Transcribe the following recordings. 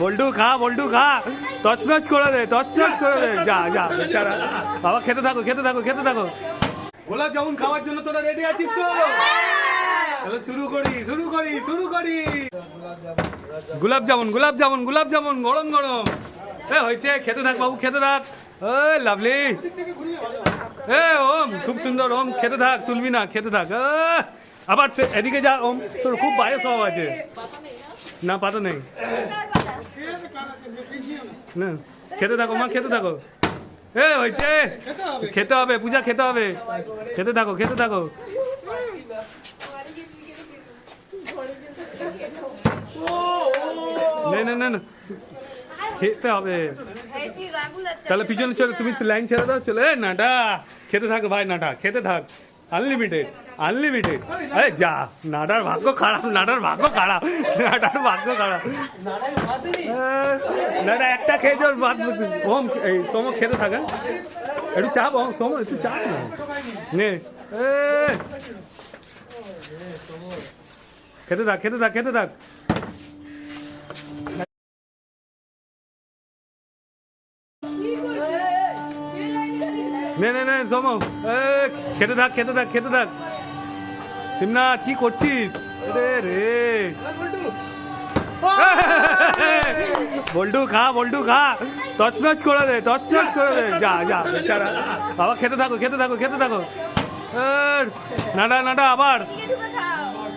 বল্টু খা বল্টু খা, তছনছ করে দে, তছনছ করে দে। যা যা বেচারা বাবা, খেতে থাকো খেতে থাকো খেতে থাকো। গোলাপ জামুন খাওয়ার জন্য তোরা রেডি আছিস তো? চলো শুরু করি শুরু করি শুরু করি। গোলাপ জামুন গোলাপ জামুন গোলাপ জামুন গরম গরম। এ হয়েছে, খেতে থাক বাবু খেতে থাক। এই লাভলি, এ ওম খুব সুন্দর, ওম খেতে থাক, তুলবি না, খেতে থাক। আবার এদিকে যা ওম, তোর খুব বায়স হওয়া আছে। না পাতা নেই না, খেতে থাকো মা খেতে থাকো। এ হয়েছে, খেতে হবে পূজা, খেতে হবে, খেতে থাকো খেতে থাকো। না খেতে হবে। তাহলে পিছনে চলে, তুমি লাইন ছেড়ে দাও, চলে নাটা খেতে থাকো ভাই, নাটা খেতে থাক, আনলিমিটেড আনলিমিটেড। আরে যা, নাটার ভাগ্য খারাপ, নাটার ভাগ্য খারাপ, নাটার ভাগ্য খারাপ। নাটা একটা খেয়ে যাওয়ার ভাত। ওম এই সোম খেতে থাকে, একটু চাপ সোম, একটু চাপ না নে। খেতে থাক খেতে থাক খেতে থাক। নে নে নে সোম, খেতে থাক খেতে থাক খেতে থাক। শিবনাথ কি করছিস? রে রে বল্টু খা বল্টু খা, তছনছ করে দে, তছনছ করে দে। যা যা বেচারা বাবা, খেতে থাকো খেতে থাকো খেতে থাকো। নাটা নাটা আবার,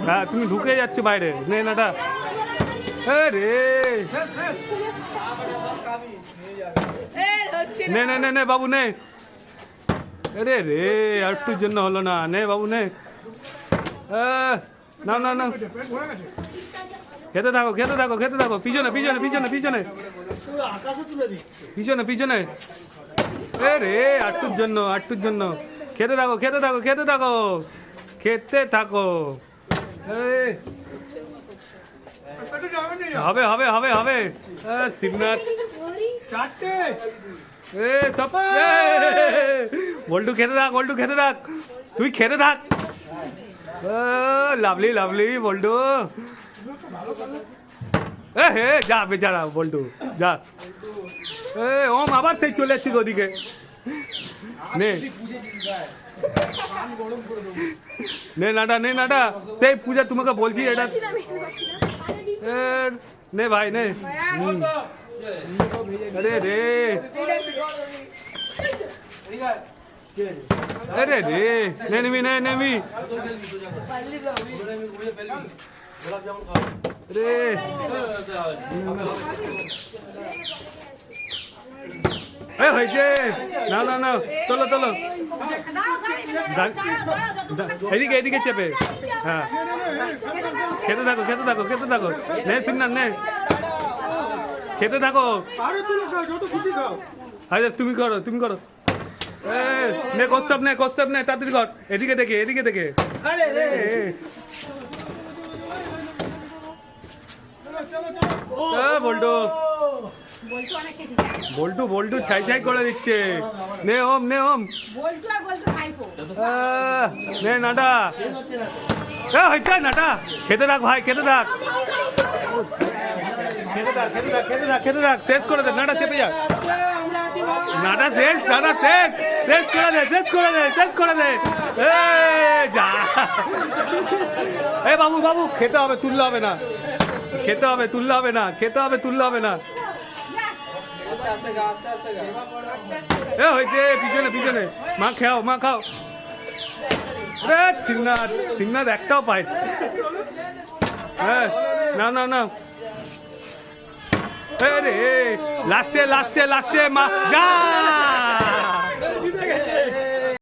হ্যাঁ তুমি ঢুকে যাচ্ছ বাইরে। নে নাটা, রে নে নে নে নে বাবু নে। আরে রে আর একটুর জন্য হলো না, নে বাবু নে। না না না, খেতে থাকো খেতে থাকো খেতে থাকো। পিছনে পিছনে পিছনে পিছনে পিছনে পিছনে। এ রে আটটুর জন্য আটটুর জন্য। খেতে থাকো খেতে থাকো খেতে থাকো খেতে থাকো। হবে হবে হবে হবে। শিবনাথ বল্টু খেতে থাক বল্টু খেতে থাক, তুই খেতে থাক। লাভলি লাভলি বল্টু। হে যা বেচারা বল্টু যা। ওম আবার সেই চলে যাচ্ছিস ওদিকে। নে নে নাটা নে নাটা, সেই পূজা তোমাকে বলছি এটা নে ভাই নে। আরে রে আরে রে নে নিবি নে নেবি রে। হয়েছে, না না না চলো চলো, এদিকে এদিকে চেপে। হ্যাঁ খেতে থাকো খেতে থাকো খেতে থাকো। নে সিমনাথ নে, খেতে থাকো। আরে তুমি করো তুমি করো। নে কস্তব নে কস্তব নে, তাড়াতাড়ি কর। এদিকে দেখে এদিকে দেখে। বল্টু বল্টু বল্টু ছাই ছাই করে দিচ্ছে। নে ওম নে ওম, নে নাটা হয়েছে নাটা। খেতে থাক ভাই খেতে থাক খেতে থাক খেতে থাক খেতে থাক খেতে থাক। শেষ করে দে নাটা, চেপে যা নাটা, শেষ নাটা শেষ, শেষ করে দে শেষ করে দে শেষ করে দে। যা বাবু বাবু খেতে হবে, তুললে হবে না, খেতে হবে তুললে হবে না, খেতে হবে তুললে হবে না। হয়েছে পিছনে পিছনে। মা খাও মা খাও। রে সিংনাথ সিংনাথ একটাও পায়। না না না রে, লাস্টে লাস্টে লাস্টে মা যা।